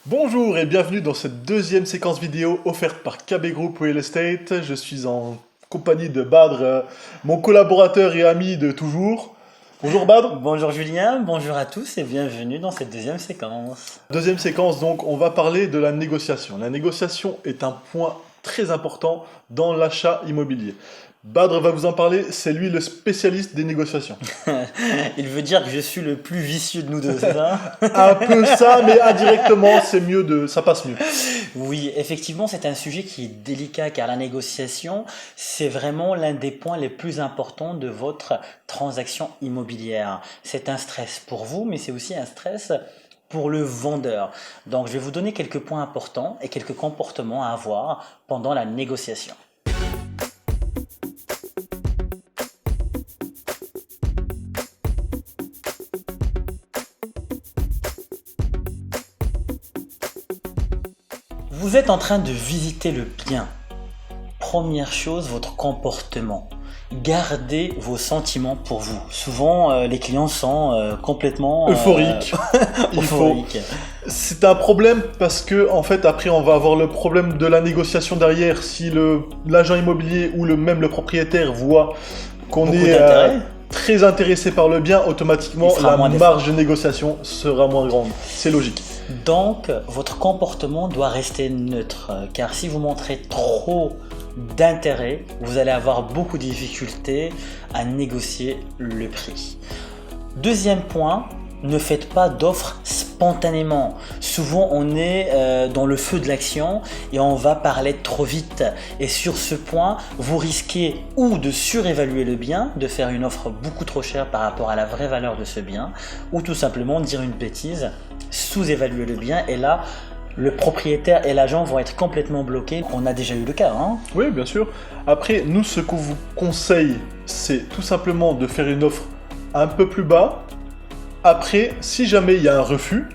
Bonjour et bienvenue dans cette deuxième séquence vidéo offerte par KB Group Real Estate. Je suis en compagnie de Badr, mon collaborateur et ami de toujours. Bonjour Badr. Bonjour Julien, bonjour à tous et bienvenue dans cette deuxième séquence. Deuxième séquence, donc, on va parler de la négociation. La négociation est un point très important dans l'achat immobilier. Badr va vous en parler, c'est lui le spécialiste des négociations. Il veut dire que je suis le plus vicieux de nous deux, c'est ça? Un peu ça, mais indirectement, c'est mieux ça passe mieux. Oui, effectivement, c'est un sujet qui est délicat car la négociation, c'est vraiment l'un des points les plus importants de votre transaction immobilière. C'est un stress pour vous, mais c'est aussi un stress pour le vendeur. Donc, je vais vous donner quelques points importants et quelques comportements à avoir pendant la négociation. Vous êtes en train de visiter le bien. Première chose, votre comportement. Gardez vos sentiments pour vous. Souvent, les clients sont complètement euphoriques. C'est un problème parce que, en fait, après, on va avoir le problème de la négociation derrière. Si l'agent immobilier ou même le propriétaire voit qu'on est très intéressé par le bien, automatiquement, la marge de négociation sera moins grande. C'est logique. Donc, votre comportement doit rester neutre, car si vous montrez trop d'intérêt, vous allez avoir beaucoup de difficultés à négocier le prix. Deuxième point, ne faites pas d'offres spontanément. Souvent, on est dans le feu de l'action et on va parler trop vite. Et sur ce point, vous risquez ou de surévaluer le bien, de faire une offre beaucoup trop chère par rapport à la vraie valeur de ce bien, ou tout simplement dire une bêtise, sous-évaluer le bien. Et là, le propriétaire et l'agent vont être complètement bloqués. On a déjà eu le cas, hein? Oui, bien sûr. Après, nous, ce qu'on vous conseille, c'est tout simplement de faire une offre un peu plus bas. Après, si jamais il y a un refus,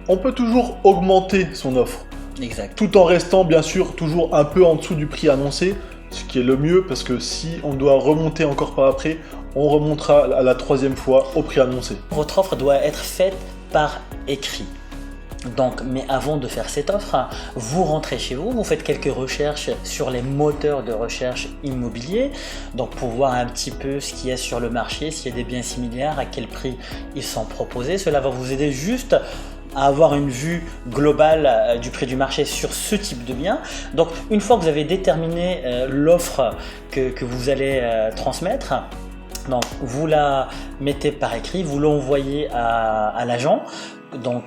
on peut toujours augmenter son offre. Exact. Tout en restant, bien sûr, toujours un peu en dessous du prix annoncé, ce qui est le mieux, parce que si on doit remonter encore par après, on remontera à la troisième fois au prix annoncé. Votre offre doit être faite par écrit. Donc, mais avant de faire cette offre, vous rentrez chez vous, vous faites quelques recherches sur les moteurs de recherche immobiliers, donc pour voir un petit peu ce qu'il y a sur le marché, s'il y a des biens similaires, à quel prix ils sont proposés. Cela va vous aider juste à avoir une vue globale du prix du marché sur ce type de bien. Donc, une fois que vous avez déterminé l'offre que vous allez transmettre, donc vous la mettez par écrit, vous l'envoyez à l'agent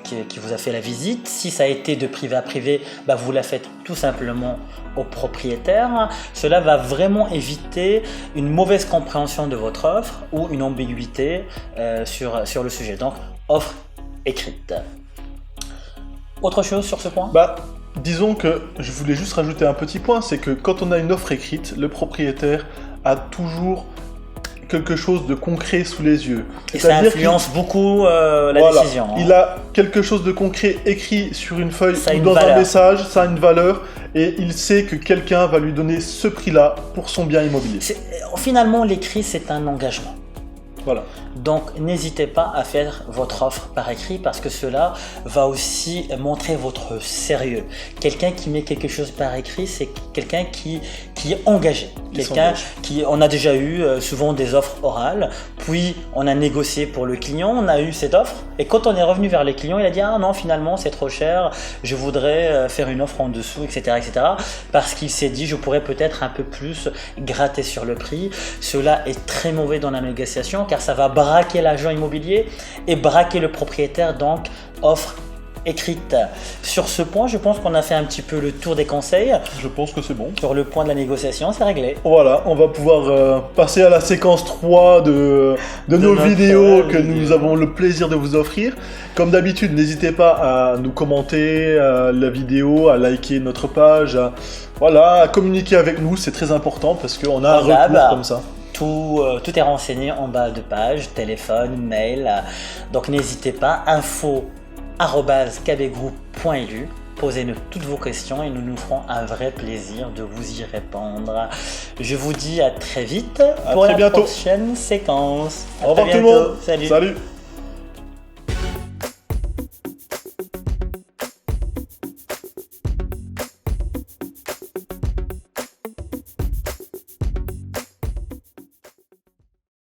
qui vous a fait la visite. Si ça a été de privé à privé, vous la faites tout simplement au propriétaire. Cela va vraiment éviter une mauvaise compréhension de votre offre ou une ambiguïté sur le sujet. Donc, offre écrite. Autre chose sur ce point? Disons que je voulais juste rajouter un petit point, c'est que quand on a une offre écrite, le propriétaire a toujours quelque chose de concret sous les yeux. Et ça influence beaucoup la décision. Hein. Il a quelque chose de concret écrit sur une feuille ou dans un message, ça a une valeur, et il sait que quelqu'un va lui donner ce prix-là pour son bien immobilier. Finalement, l'écrit, c'est un engagement. Voilà. Donc, n'hésitez pas à faire votre offre par écrit parce que cela va aussi montrer votre sérieux. Quelqu'un qui met quelque chose par écrit, c'est quelqu'un qui est engagé. On a déjà eu souvent des offres orales, puis on a négocié pour le client, on a eu cette offre, et quand on est revenu vers les clients, il a dit « Ah non, finalement, c'est trop cher, je voudrais faire une offre en dessous, etc. etc. » parce qu'il s'est dit « Je pourrais peut-être un peu plus gratter sur le prix. » Cela est très mauvais dans la négociation car ça va braquer l'agent immobilier et braquer le propriétaire, donc offre écrite. Sur ce point, je pense qu'on a fait un petit peu le tour des conseils. Je pense que c'est bon. Sur le point de la négociation, c'est réglé. Voilà, on va pouvoir passer à la séquence 3 de nos vidéos que nous avons le plaisir de vous offrir. Comme d'habitude, n'hésitez pas à nous commenter la vidéo, à liker notre page, à communiquer avec nous, c'est très important parce qu'on a un retour comme ça. Tout est renseigné en bas de page, téléphone, mail. Donc n'hésitez pas, info@kbgroup.lu. Posez-nous toutes vos questions et nous nous ferons un vrai plaisir de vous y répondre. Je vous dis à très vite pour la prochaine séquence. Au revoir tout le monde. Salut. Salut.